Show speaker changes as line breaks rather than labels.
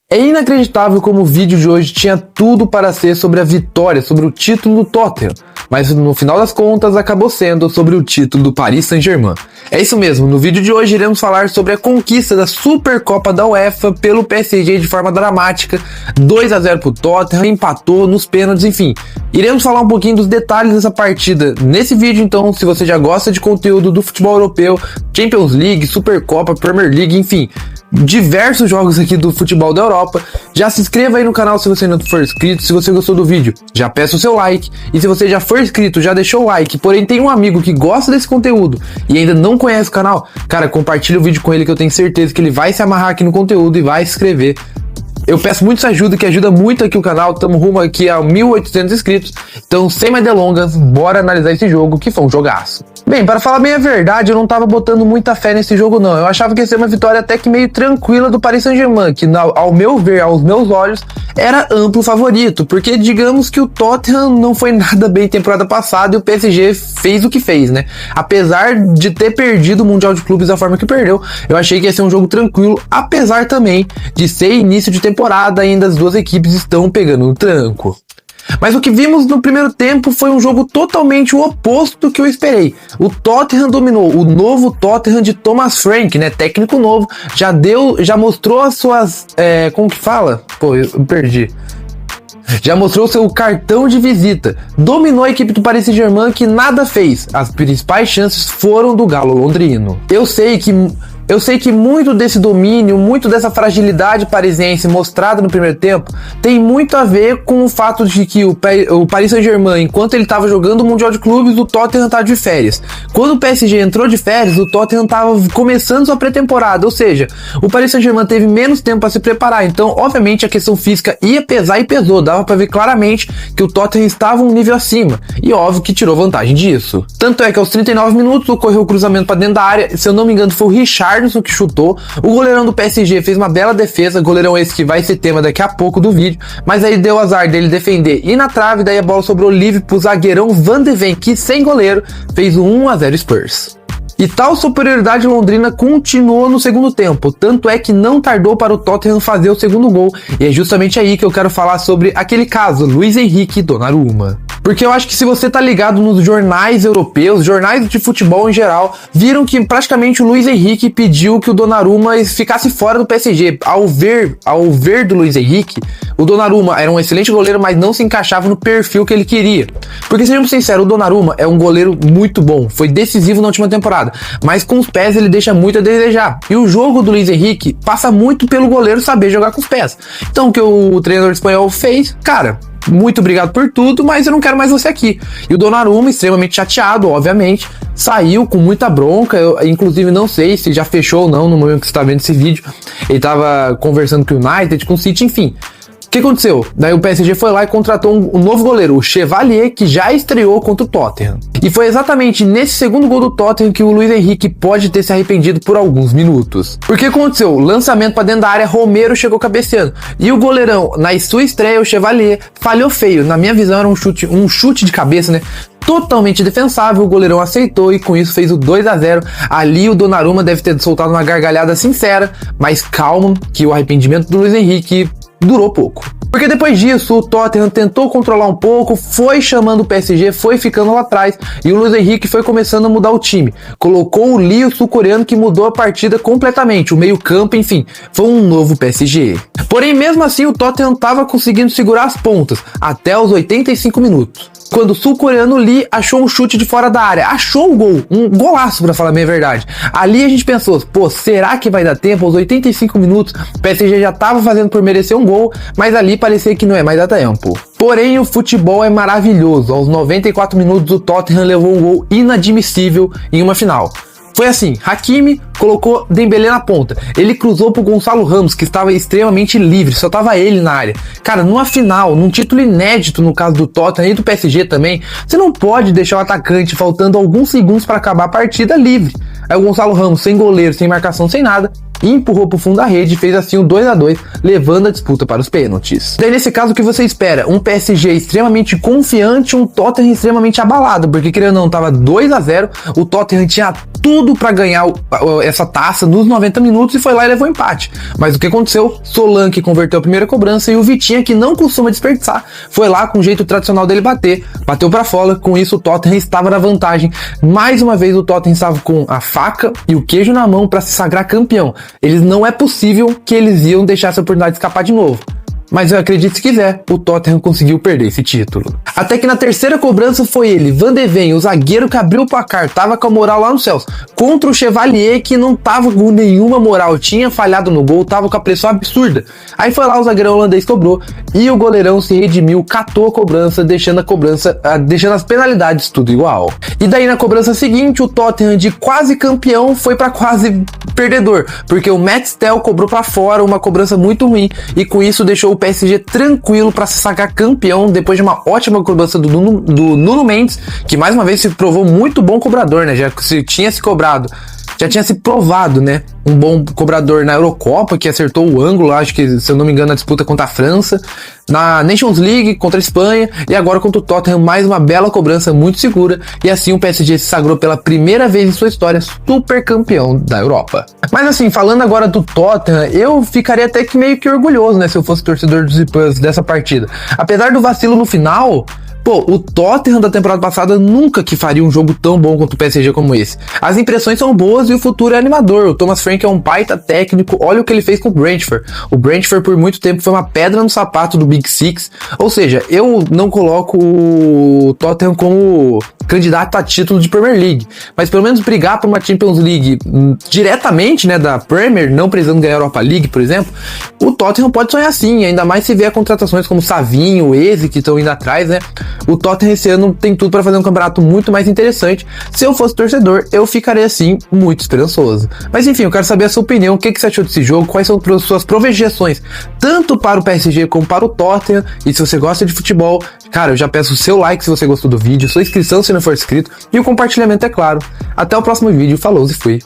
É inacreditável como o vídeo de hoje tinha tudo para ser sobre a vitória, sobre o título do Tottenham, mas no final das contas acabou sendo sobre o título do Paris Saint-Germain. É isso mesmo, no vídeo de hoje iremos falar sobre a conquista da Supercopa da UEFA pelo PSG de forma dramática, 2-0 pro Tottenham, empatou nos pênaltis, enfim. Iremos falar um pouquinho dos detalhes dessa partida nesse vídeo, então se você já gosta de conteúdo do futebol europeu, Champions League, Supercopa, Premier League, enfim, diversos jogos aqui do futebol da Europa, já se inscreva aí no canal se você ainda não for inscrito. Se você gostou do vídeo, já peça o seu like, e se você já for inscrito, já deixou o like, porém tem um amigo que gosta desse conteúdo e ainda não conhece o canal, cara, compartilha o vídeo com ele que eu tenho certeza que ele vai se amarrar aqui no conteúdo e vai se inscrever. Eu peço muito sua ajuda, que ajuda muito aqui o canal, estamos rumo aqui a 1.800 inscritos, então sem mais delongas, bora analisar esse jogo que foi um jogaço. Bem, para falar bem a verdade, eu não tava botando muita fé nesse jogo não, eu achava que ia ser uma vitória até que meio tranquila do Paris Saint-Germain, que ao meu ver, aos meus olhos, era amplo favorito, porque digamos que o Tottenham não foi nada bem temporada passada e o PSG fez o que fez, né? Apesar de ter perdido o Mundial de Clubes da forma que perdeu, eu achei que ia ser um jogo tranquilo, apesar também de ser início de temporada, ainda as duas equipes estão pegando no tranco. Mas o que vimos no primeiro tempo foi um jogo totalmente o oposto do que eu esperei. O Tottenham dominou, o novo Tottenham de Thomas Frank, né, técnico novo, já mostrou as suas, como que fala? Pô, eu perdi. Já mostrou seu cartão de visita, dominou a equipe do Paris Saint-Germain que nada fez, as principais chances foram do galo londrino. Eu sei que muito desse domínio, muito dessa fragilidade parisiense mostrada no primeiro tempo, tem muito a ver com o fato de que o Paris Saint-Germain, enquanto ele estava jogando o Mundial de Clubes, o Tottenham estava de férias. Quando o PSG entrou de férias, o Tottenham estava começando sua pré-temporada, ou seja, o Paris Saint-Germain teve menos tempo para se preparar, então obviamente a questão física ia pesar e pesou, dava para ver claramente que o Tottenham estava um nível acima, e óbvio que tirou vantagem disso. Tanto é que aos 39 minutos ocorreu o cruzamento para dentro da área, se eu não me engano foi o Richard que chutou, o goleirão do PSG fez uma bela defesa, goleirão esse que vai ser tema daqui a pouco do vídeo, mas aí deu azar dele defender e na trave, daí a bola sobrou livre pro zagueirão Van de Ven, que sem goleiro fez o 1-0 Spurs. E tal superioridade londrina continuou no segundo tempo, tanto é que não tardou para o Tottenham fazer o segundo gol, e é justamente aí que eu quero falar sobre aquele caso, Luiz Henrique e Donnarumma. Porque eu acho que se você tá ligado nos jornais europeus, jornais de futebol em geral, viram que praticamente o Luiz Henrique pediu que o Donnarumma ficasse fora do PSG. Ao ver do Luiz Henrique, o Donnarumma era um excelente goleiro, mas não se encaixava no perfil que ele queria. Porque sejamos sinceros, o Donnarumma é um goleiro muito bom, foi decisivo na última temporada, mas com os pés ele deixa muito a desejar. E o jogo do Luiz Henrique passa muito pelo goleiro saber jogar com os pés. Então o que o treinador espanhol fez, cara, muito obrigado por tudo, mas eu não quero mais você aqui. E o Donnarumma, extremamente chateado, obviamente, saiu com muita bronca. Eu, inclusive, não sei se já fechou ou não no momento que você está vendo esse vídeo. Ele estava conversando com o United, com o City, enfim. O que aconteceu? Daí o PSG foi lá e contratou um novo goleiro, o Chevalier, que já estreou contra o Tottenham. E foi exatamente nesse segundo gol do Tottenham que o Luiz Henrique pode ter se arrependido por alguns minutos. Porque aconteceu? Lançamento para dentro da área, Romero chegou cabeceando. E o goleirão, na sua estreia, o Chevalier, falhou feio. Na minha visão era um chute de cabeça, né? Totalmente defensável, o goleirão aceitou e com isso fez o 2-0. Ali o Donnarumma deve ter soltado uma gargalhada sincera, mas calma que o arrependimento do Luiz Henrique durou pouco. Porque depois disso o Tottenham tentou controlar um pouco, foi chamando o PSG, foi ficando lá atrás e o Luiz Henrique foi começando a mudar o time. Colocou o Lee, o sul-coreano, que mudou a partida completamente, o meio campo, enfim, foi um novo PSG. Porém, mesmo assim, o Tottenham estava conseguindo segurar as pontas até os 85 minutos. Quando o sul-coreano Lee achou um chute de fora da área, achou um gol, um golaço pra falar a minha verdade. Ali a gente pensou, pô, será que vai dar tempo? Aos 85 minutos, o PSG já tava fazendo por merecer um gol, mas ali parecia que não é mais dar tempo. Porém, o futebol é maravilhoso. Aos 94 minutos, o Tottenham levou um gol inadmissível em uma final. Foi assim, Hakimi colocou Dembélé na ponta, ele cruzou pro Gonçalo Ramos, que estava extremamente livre, só tava ele na área. Cara, numa final, num título inédito no caso do Tottenham e do PSG também, você não pode deixar o atacante faltando alguns segundos para acabar a partida livre. Aí o Gonçalo Ramos, sem goleiro, sem marcação, sem nada, empurrou pro fundo da rede e fez assim o 2-2, levando a disputa para os pênaltis. Daí nesse caso o que você espera? Um PSG extremamente confiante, um Tottenham extremamente abalado, porque querendo ou não, tava 2-0, o Tottenham tinha tudo pra ganhar essa taça nos 90 minutos e foi lá e levou empate. Mas o que aconteceu? Solanke converteu a primeira cobrança e o Vitinha, que não costuma desperdiçar, foi lá com o jeito tradicional dele bateu pra fora. Com isso o Tottenham estava na vantagem. Mais uma vez o Tottenham estava com a faca e o queijo na mão para se sagrar campeão. Não é possível que eles iam deixar essa oportunidade de escapar de novo. Mas eu acredito se quiser, o Tottenham conseguiu perder esse título. Até que na terceira cobrança foi ele, Van de Ven, o zagueiro que abriu o placar, tava com a moral lá nos céus, contra o Chevalier, que não tava com nenhuma moral, tinha falhado no gol, tava com a pressão absurda. Aí foi lá o zagueirão holandês cobrou, e o goleirão se redimiu, catou a cobrança, deixando as penalidades tudo igual. E daí na cobrança seguinte, o Tottenham de quase campeão foi pra quase perdedor, porque o Matt Stell cobrou pra fora uma cobrança muito ruim, e com isso deixou o PSG tranquilo para se sagrar campeão depois de uma ótima cobrança do Nuno Mendes, que mais uma vez se provou muito bom cobrador, né? Já tinha se provado, né? Um bom cobrador na Eurocopa, que acertou o ângulo, acho que, se eu não me engano, na disputa contra a França, na Nations League contra a Espanha, e agora contra o Tottenham, mais uma bela cobrança muito segura, e assim o PSG se sagrou pela primeira vez em sua história super campeão da Europa. Mas assim, falando agora do Tottenham, eu ficaria até que meio que orgulhoso, né, se eu fosse torcedor dos Spurs dessa partida. Apesar do vacilo no final, pô, o Tottenham da temporada passada nunca que faria um jogo tão bom quanto o PSG como esse. As impressões são boas e o futuro é animador. O Thomas Frank é um baita técnico, olha o que ele fez com o Brentford. O Brentford por muito tempo foi uma pedra no sapato do Big Six, ou seja, eu não coloco o Tottenham como candidato a título de Premier League, mas pelo menos brigar por uma Champions League diretamente, né, da Premier, não precisando ganhar a Europa League, por exemplo, o Tottenham pode sonhar sim, ainda mais se vier contratações como Savinho, Eze, que estão indo atrás, né? O Tottenham esse ano tem tudo para fazer um campeonato muito mais interessante. Se eu fosse torcedor, eu ficaria assim, muito esperançoso. Mas enfim, eu quero saber a sua opinião, o que você achou desse jogo, quais são as suas projeções, tanto para o PSG como para o Tottenham, e se você gosta de futebol, cara, eu já peço o seu like se você gostou do vídeo, sua inscrição se não for inscrito, e o compartilhamento, é claro. Até o próximo vídeo, falou e fui!